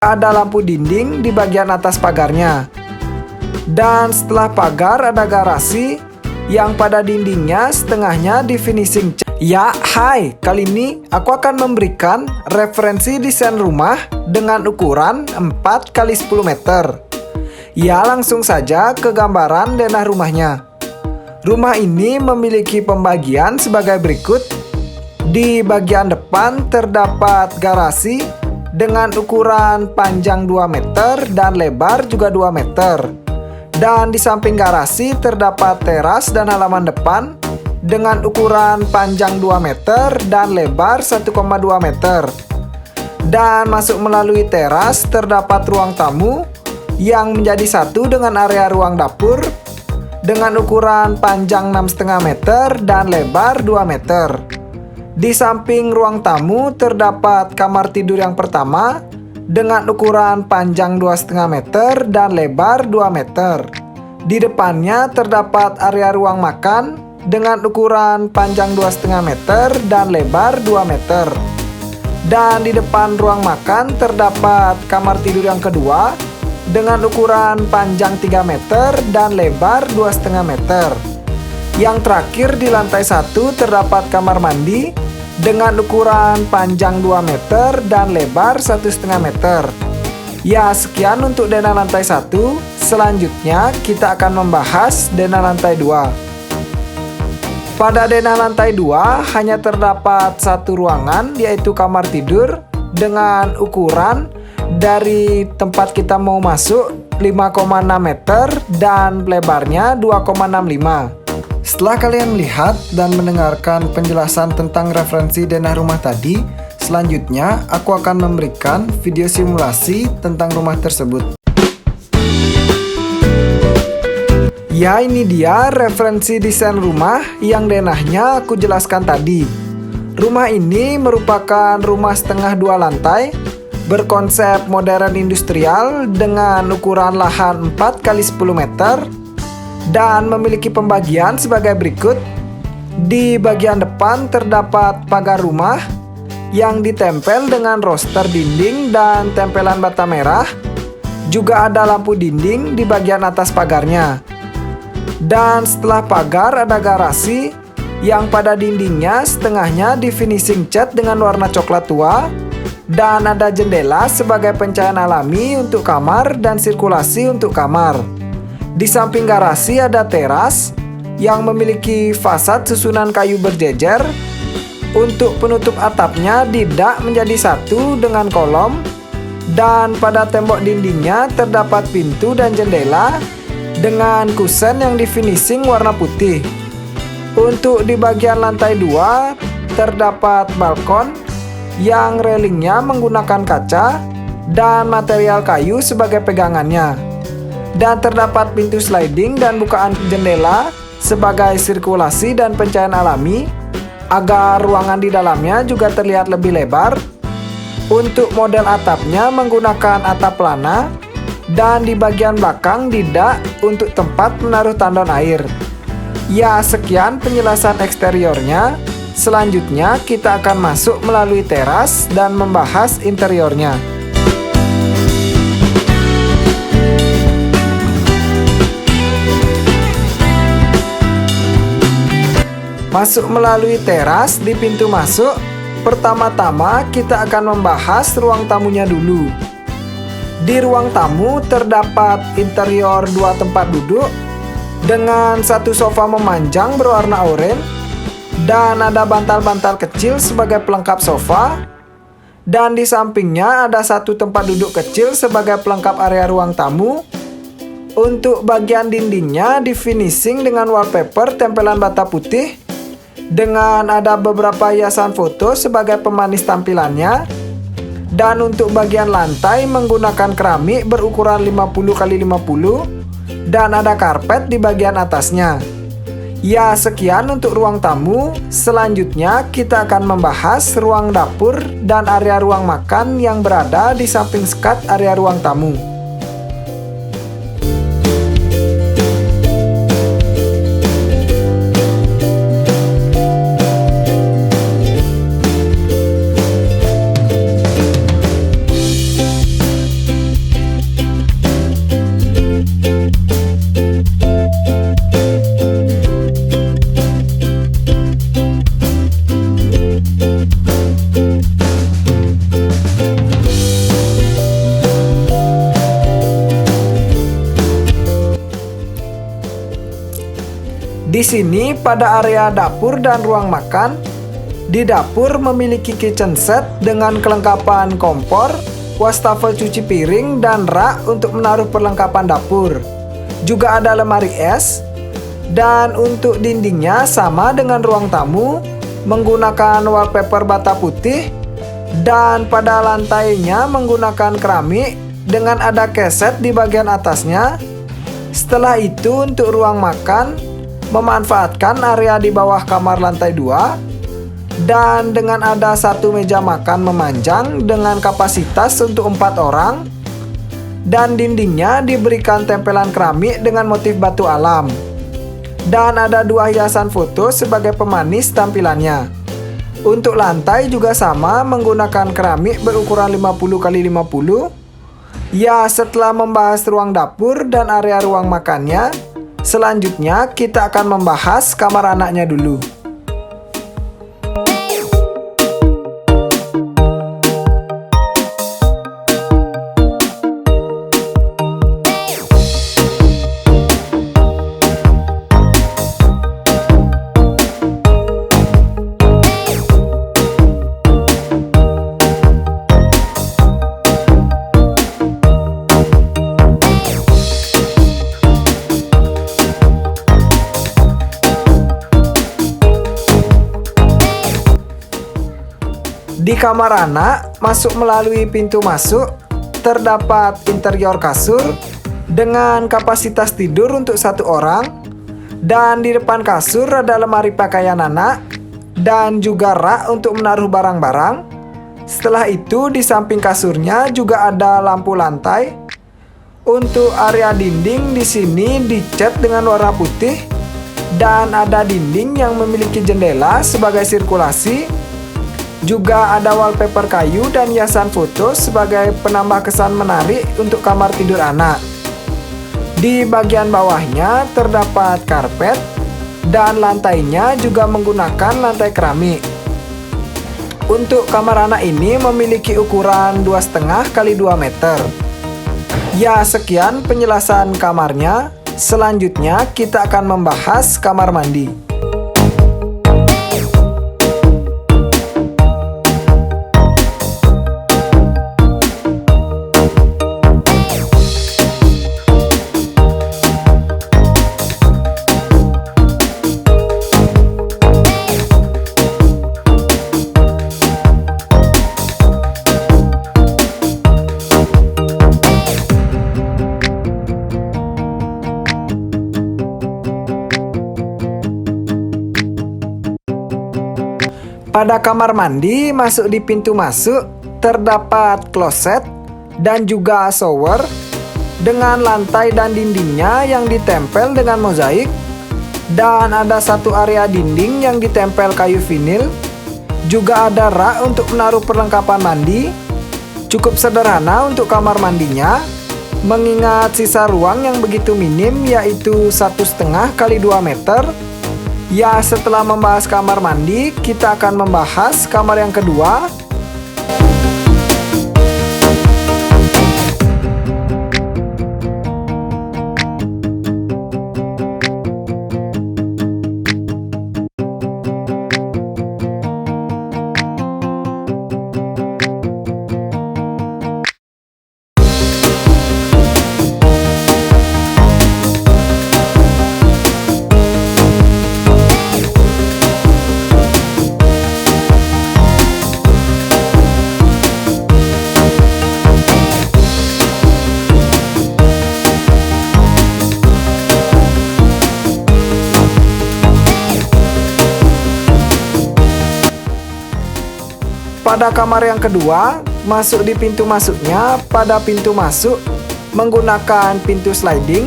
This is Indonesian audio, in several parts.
Ada lampu dinding di bagian atas pagarnya. Dan setelah pagar ada garasi yang pada dindingnya setengahnya di finishing cat. Ya, hai, kali ini aku akan memberikan referensi desain rumah dengan ukuran 4 x 10 meter. Ya, langsung saja ke gambaran denah rumahnya. Rumah ini memiliki pembagian sebagai berikut. Di bagian depan terdapat garasi dengan ukuran panjang 2 meter dan lebar juga 2 meter. Dan di samping garasi terdapat teras dan halaman depan dengan ukuran panjang 2 meter dan lebar 1,2 meter. Dan masuk melalui teras terdapat ruang tamu yang menjadi satu dengan area ruang dapur dengan ukuran panjang 6,5 meter dan lebar 2 meter. Di samping ruang tamu terdapat kamar tidur yang pertama dengan ukuran panjang 2,5 meter dan lebar 2 meter. Di depannya terdapat area ruang makan dengan ukuran panjang 2,5 meter dan lebar 2 meter. Dan di depan ruang makan terdapat kamar tidur yang kedua dengan ukuran panjang 3 meter dan lebar 2,5 meter. Yang terakhir di lantai 1 terdapat kamar mandi dengan ukuran panjang 2 meter dan lebar 1,5 meter. Ya, sekian untuk denah lantai 1. Selanjutnya kita akan membahas denah lantai 2. Pada denah lantai 2 hanya terdapat satu ruangan, yaitu kamar tidur dengan ukuran dari tempat kita mau masuk 5,6 meter dan lebarnya 2,65. Setelah kalian melihat dan mendengarkan penjelasan tentang referensi denah rumah tadi, selanjutnya aku akan memberikan video simulasi tentang rumah tersebut. Ya, ini dia referensi desain rumah yang denahnya aku jelaskan tadi. Rumah ini merupakan rumah setengah 2 lantai berkonsep modern industrial dengan ukuran lahan 4 x 10 meter dan memiliki pembagian sebagai berikut. Di bagian depan terdapat pagar rumah yang ditempel dengan roster dinding dan tempelan bata merah. Juga ada lampu dinding di bagian atas pagarnya. Dan setelah pagar ada garasi yang pada dindingnya setengahnya di finishing cat dengan warna coklat tua. Dan ada jendela sebagai pencahayaan alami untuk kamar dan sirkulasi untuk kamar. Di samping garasi ada teras yang memiliki fasad susunan kayu berjejer. Untuk penutup atapnya didak menjadi satu dengan kolom. Dan pada tembok dindingnya terdapat pintu dan jendela dengan kusen yang di finishing warna putih. Untuk di bagian lantai 2 terdapat balkon yang railingnya menggunakan kaca dan material kayu sebagai pegangannya. Dan terdapat pintu sliding dan bukaan jendela sebagai sirkulasi dan pencahayaan alami agar ruangan di dalamnya juga terlihat lebih lebar. Untuk model atapnya menggunakan atap pelana dan di bagian belakang didak untuk tempat menaruh tandon air. Ya, sekian penjelasan eksteriornya. Selanjutnya kita akan masuk melalui teras dan membahas interiornya. Masuk melalui teras di pintu masuk. Pertama-tama kita akan membahas ruang tamunya dulu. Di ruang tamu terdapat interior 2 tempat duduk dengan satu sofa memanjang berwarna oranye. Dan ada bantal-bantal kecil sebagai pelengkap sofa. Dan di sampingnya ada satu tempat duduk kecil sebagai pelengkap area ruang tamu. Untuk bagian dindingnya di finishing dengan wallpaper tempelan bata putih. Dengan ada beberapa hiasan foto sebagai pemanis tampilannya. Dan untuk bagian lantai menggunakan keramik berukuran 50 x 50. Dan ada karpet di bagian atasnya. Ya, sekian untuk ruang tamu. Selanjutnya kita akan membahas ruang dapur dan area ruang makan yang berada di samping sekat area ruang tamu. Di sini pada area dapur dan ruang makan, di dapur memiliki kitchen set dengan kelengkapan kompor, wastafel cuci piring, dan rak untuk menaruh perlengkapan dapur. Juga ada lemari es, dan untuk dindingnya sama dengan ruang tamu, menggunakan wallpaper bata putih, dan pada lantainya menggunakan keramik dengan ada keset di bagian atasnya. Setelah itu untuk ruang makan, memanfaatkan area di bawah kamar lantai 2, dan dengan ada satu meja makan memanjang dengan kapasitas untuk 4 orang, dan dindingnya diberikan tempelan keramik dengan motif batu alam, dan ada 2 hiasan foto sebagai pemanis tampilannya. Untuk lantai juga sama menggunakan keramik berukuran 50x50. Ya, setelah membahas ruang dapur dan area ruang makannya, selanjutnya kita akan membahas kamar anaknya dulu. Di kamar anak, masuk melalui pintu masuk, terdapat interior kasur dengan kapasitas tidur untuk 1 orang, dan di depan kasur ada lemari pakaian anak, dan juga rak untuk menaruh barang-barang. Setelah itu di samping kasurnya juga ada lampu lantai. Untuk area dinding di sini dicat dengan warna putih, dan ada dinding yang memiliki jendela sebagai sirkulasi. Juga ada wallpaper kayu dan hiasan foto sebagai penambah kesan menarik untuk kamar tidur anak. Di bagian bawahnya terdapat karpet, dan lantainya juga menggunakan lantai keramik. Untuk kamar anak ini memiliki ukuran 2,5 x 2 meter. Ya, sekian penjelasan kamarnya. Selanjutnya kita akan membahas kamar mandi. Pada kamar mandi, masuk di pintu masuk, terdapat kloset dan juga shower dengan lantai dan dindingnya yang ditempel dengan mozaik, dan ada satu area dinding yang ditempel kayu vinil. Juga ada rak untuk menaruh perlengkapan mandi. Cukup sederhana untuk kamar mandinya, mengingat sisa ruang yang begitu minim, yaitu 1,5 x 2 meter. Ya, setelah membahas kamar mandi, kita akan membahas kamar yang kedua. Pada kamar yang kedua, masuk di pintu masuknya. Pada pintu masuk menggunakan pintu sliding,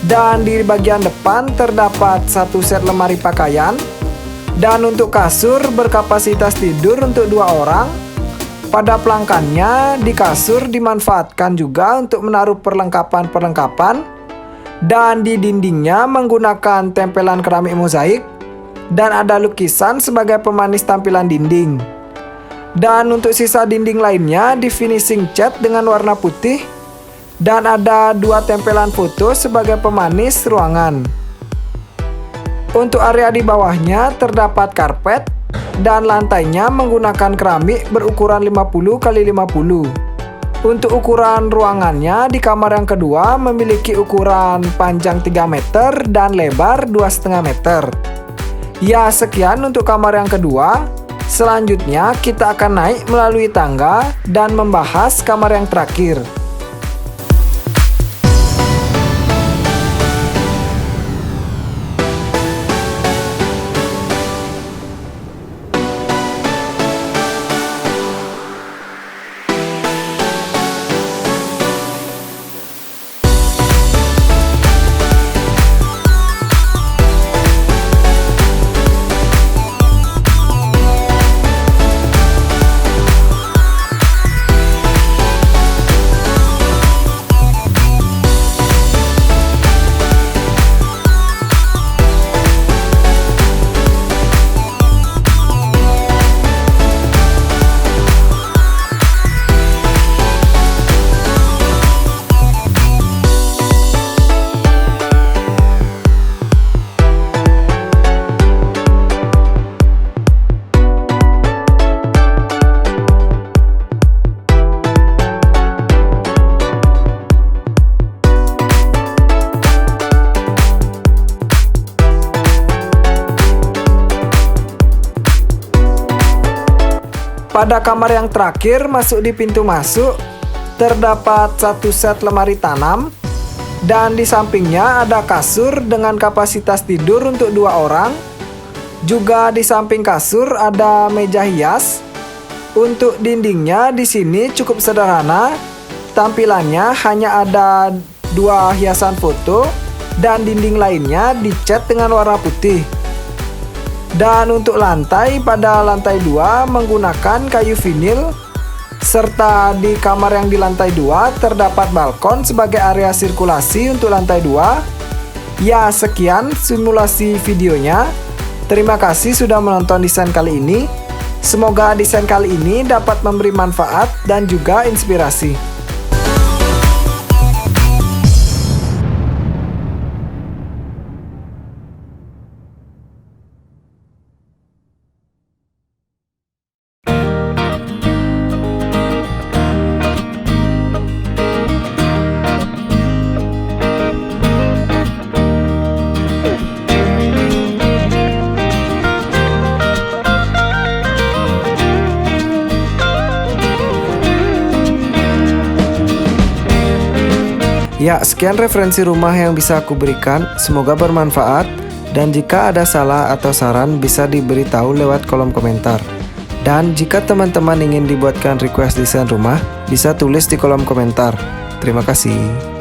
dan di bagian depan terdapat satu set lemari pakaian, dan untuk kasur berkapasitas tidur untuk 2 orang. Pada pelangkannya di kasur dimanfaatkan juga untuk menaruh perlengkapan-perlengkapan, dan di dindingnya menggunakan tempelan keramik mozaik, dan ada lukisan sebagai pemanis tampilan dinding. Dan untuk sisa dinding lainnya di finishing cat dengan warna putih, dan ada 2 tempelan foto sebagai pemanis ruangan. Untuk area di bawahnya terdapat karpet dan lantainya menggunakan keramik berukuran 50 x 50. Untuk ukuran ruangannya di kamar yang kedua memiliki ukuran panjang 3 meter dan lebar 2,5 meter. Ya, sekian untuk kamar yang kedua. Selanjutnya kita akan naik melalui tangga dan membahas kamar yang terakhir. Pada kamar yang terakhir, masuk di pintu masuk, terdapat satu set lemari tanam, dan di sampingnya ada kasur dengan kapasitas tidur untuk 2 orang. Juga di samping kasur ada meja hias. Untuk dindingnya di sini cukup sederhana, tampilannya hanya ada 2 hiasan foto, dan dinding lainnya dicat dengan warna putih. Dan untuk lantai, pada lantai 2 menggunakan kayu vinil, serta di kamar yang di lantai 2 terdapat balkon sebagai area sirkulasi untuk lantai 2. Ya, sekian simulasi videonya. Terima kasih sudah menonton desain kali ini. Semoga desain kali ini dapat memberi manfaat dan juga inspirasi. Ya, sekian referensi rumah yang bisa aku berikan. Semoga bermanfaat. Dan jika ada salah atau saran bisa diberitahu lewat kolom komentar. Dan jika teman-teman ingin dibuatkan request desain rumah, bisa tulis di kolom komentar. Terima kasih.